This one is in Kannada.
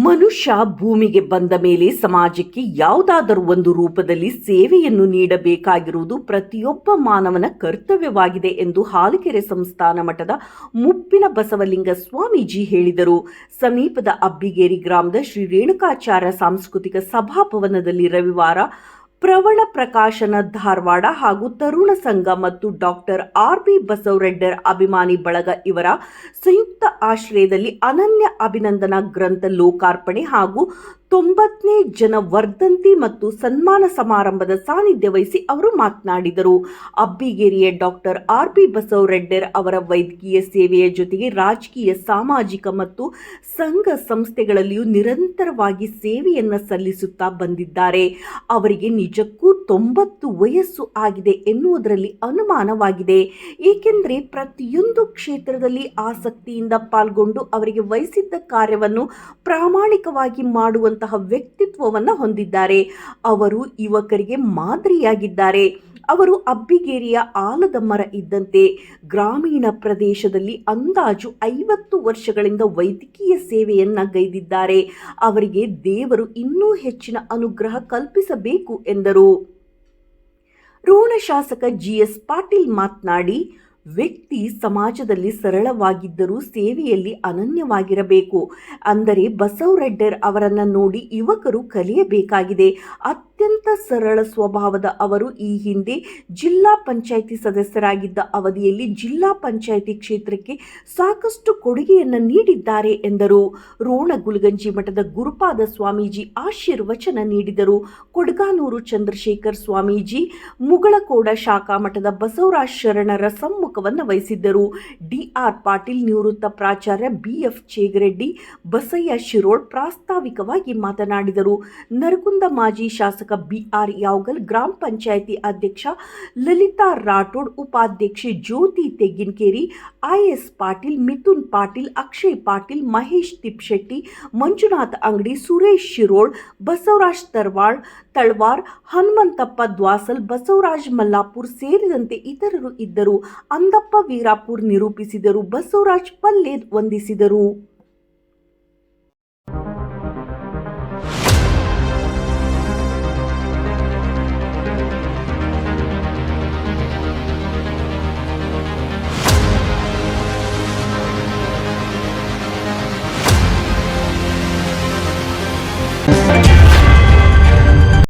ಮನುಷ್ಯ ಭೂಮಿಗೆ ಬಂದ ಮೇಲೆ ಸಮಾಜಕ್ಕೆ ಯಾವುದಾದರೂ ಒಂದು ರೂಪದಲ್ಲಿ ಸೇವೆಯನ್ನು ನೀಡಬೇಕಾಗಿರುವುದು ಪ್ರತಿಯೊಬ್ಬ ಮಾನವನ ಕರ್ತವ್ಯವಾಗಿದೆ ಎಂದು ಹಾಲಕೆರೆ ಸಂಸ್ಥಾನ ಮಠದ ಮುಪ್ಪಿನ ಬಸವಲಿಂಗ ಸ್ವಾಮೀಜಿ ಹೇಳಿದರು. ಸಮೀಪದ ಅಬ್ಬಿಗೇರಿ ಗ್ರಾಮದ ಶ್ರೀ ರೇಣುಕಾಚಾರ್ಯ ಸಾಂಸ್ಕೃತಿಕ ಸಭಾಭವನದಲ್ಲಿ ರವಿವಾರ ಪ್ರವಣ ಪ್ರಕಾಶನ ಧಾರವಾಡ ಹಾಗೂ ತರುಣ ಸಂಘ ಮತ್ತು ಡಾಕ್ಟರ್ ಆರ್.ಬಿ. ಬಸವರೆಡ್ಡರ್ ಅಭಿಮಾನಿ ಬಳಗ ಇವರ ಸಂಯುಕ್ತ ಆಶ್ರಯದಲ್ಲಿ ಅನನ್ಯ ಅಭಿನಂದನಾ ಗ್ರಂಥ ಲೋಕಾರ್ಪಣೆ ಹಾಗೂ 90ನೇ ಜನ ವರ್ಧಂತಿ ಮತ್ತು ಸನ್ಮಾನ ಸಮಾರಂಭದ ಸಾನ್ನಿಧ್ಯ ವಹಿಸಿ ಅವರು ಮಾತನಾಡಿದರು. ಅಬ್ಬಿಗೇರಿಯ ಡಾಕ್ಟರ್ ಆರ್.ಬಿ. ಬಸವರೆಡ್ಡರ್ ಅವರ ವೈದ್ಯಕೀಯ ಸೇವೆಯ ಜೊತೆಗೆ ರಾಜಕೀಯ, ಸಾಮಾಜಿಕ ಮತ್ತು ಸಂಘ ಸಂಸ್ಥೆಗಳಲ್ಲಿಯೂ ನಿರಂತರವಾಗಿ ಸೇವೆಯನ್ನು ಸಲ್ಲಿಸುತ್ತಾ ಬಂದಿದ್ದಾರೆ. ಅವರಿಗೆ ನಿಜಕ್ಕೂ 90 ವಯಸ್ಸು ಆಗಿದೆ ಎನ್ನುವುದರಲ್ಲಿ ಅನುಮಾನವಾಗಿದೆ. ಏಕೆಂದರೆ ಪ್ರತಿಯೊಂದು ಕ್ಷೇತ್ರದಲ್ಲಿ ಆಸಕ್ತಿಯಿಂದ ಪಾಲ್ಗೊಂಡು ಅವರಿಗೆ ವಹಿಸಿದ್ದ ಕಾರ್ಯವನ್ನು ಪ್ರಾಮಾಣಿಕವಾಗಿ ಮಾಡುವಂತಹ ವ್ಯಕ್ತಿತ್ವವನ್ನು ಹೊಂದಿದ್ದಾರೆ. ಅವರು ಯುವಕರಿಗೆ ಮಾದರಿಯಾಗಿದ್ದಾರೆ. ಅವರು ಅಬ್ಬಿಗೇರಿಯ ಆಲದ ಮರ ಇದ್ದಂತೆ. ಗ್ರಾಮೀಣ ಪ್ರದೇಶದಲ್ಲಿ ಅಂದಾಜು 50 ವರ್ಷಗಳಿಂದ ವೈದ್ಯಕೀಯ ಸೇವೆಯನ್ನ ಗೈದಿದ್ದಾರೆ. ಅವರಿಗೆ ದೇವರು ಇನ್ನೂ ಹೆಚ್ಚಿನ ಅನುಗ್ರಹ ಕಲ್ಪಿಸಬೇಕು ಎಂದರು. ರೋಣ ಶಾಸಕ ಜಿ.ಎಸ್. ಪಾಟೀಲ್ ಮಾತನಾಡಿ, ವ್ಯಕ್ತಿ ಸಮಾಜದಲ್ಲಿ ಸರಳವಾಗಿದ್ದರೂ ಸೇವೆಯಲ್ಲಿ ಅನನ್ಯವಾಗಿರಬೇಕು. ಅಂದರೆ ಬಸವರೆಡ್ಡರ್ ಅವರನ್ನು ನೋಡಿ ಯುವಕರು ಕಲಿಯಬೇಕಾಗಿದೆ. ಅತ್ಯಂತ ಸರಳ ಸ್ವಭಾವದ ಅವರು ಈ ಹಿಂದೆ ಜಿಲ್ಲಾ ಪಂಚಾಯಿತಿ ಸದಸ್ಯರಾಗಿದ್ದ ಅವಧಿಯಲ್ಲಿ ಜಿಲ್ಲಾ ಪಂಚಾಯಿತಿ ಕ್ಷೇತ್ರಕ್ಕೆ ಸಾಕಷ್ಟು ಕೊಡುಗೆಯನ್ನು ನೀಡಿದ್ದಾರೆ ಎಂದರು. ರೋಣ ಗುಲಗಂಜಿ ಮಠದ ಗುರುಪಾದ ಸ್ವಾಮೀಜಿ ಆಶೀರ್ವಚನ ನೀಡಿದರು. ಕೊಡಗಾನೂರು ಚಂದ್ರಶೇಖರ್ ಸ್ವಾಮೀಜಿ ಮುಗಳಕೋಡ ಶಾಖಾ ಮಠದ ಬಸವರಾಜ ಶರಣರ ಸಮ್ಮುಖವನ್ನು ವಹಿಸಿದ್ದರು. ಡಿ.ಆರ್. ಪಾಟೀಲ್, ನಿವೃತ್ತ ಪ್ರಾಚಾರ್ಯ ಬಿ.ಎಫ್. ಚೇಗರೆಡ್ಡಿ, ಬಸಯ್ಯ ಶಿರೋಳ್ ಪ್ರಾಸ್ತಾವಿಕವಾಗಿ ಮಾತನಾಡಿದರು. ನರಗುಂದ ಮಾಜಿ ಶಾಸಕ ಬಿ.ಆರ್. ಯಾವಗಲ್, ಗ್ರಾಮ ಪಂಚಾಯಿತಿ ಅಧ್ಯಕ್ಷ ಲಲಿತಾ ರಾಠೋಡ್, ಉಪಾಧ್ಯಕ್ಷೆ ಜ್ಯೋತಿ ತೆಗ್ಗಿನಕೇರಿ, ಐ.ಎಸ್. ಪಾಟೀಲ್, ಮಿಥುನ್ ಪಾಟೀಲ್, ಅಕ್ಷಯ್ ಪಾಟೀಲ್, ಮಹೇಶ್ ತಿಪ್ಶೆಟ್ಟಿ, ಮಂಜುನಾಥ್ ಅಂಗಡಿ, ಸುರೇಶ್ ಶಿರೋಳ್, ಬಸವರಾಜ್ ತಳವಾರ್, ಹನುಮಂತಪ್ಪ ದ್ವಾಸಲ್, ಬಸವರಾಜ್ ಮಲ್ಲಾಪುರ್ ಸೇರಿದಂತೆ ಇತರರು ಇದ್ದರು. ಅಂದಪ್ಪ ವೀರಾಪುರ್ ನಿರೂಪಿಸಿದರು. ಬಸವರಾಜ್ ಪಲ್ಲೆ ವಂದಿಸಿದರು.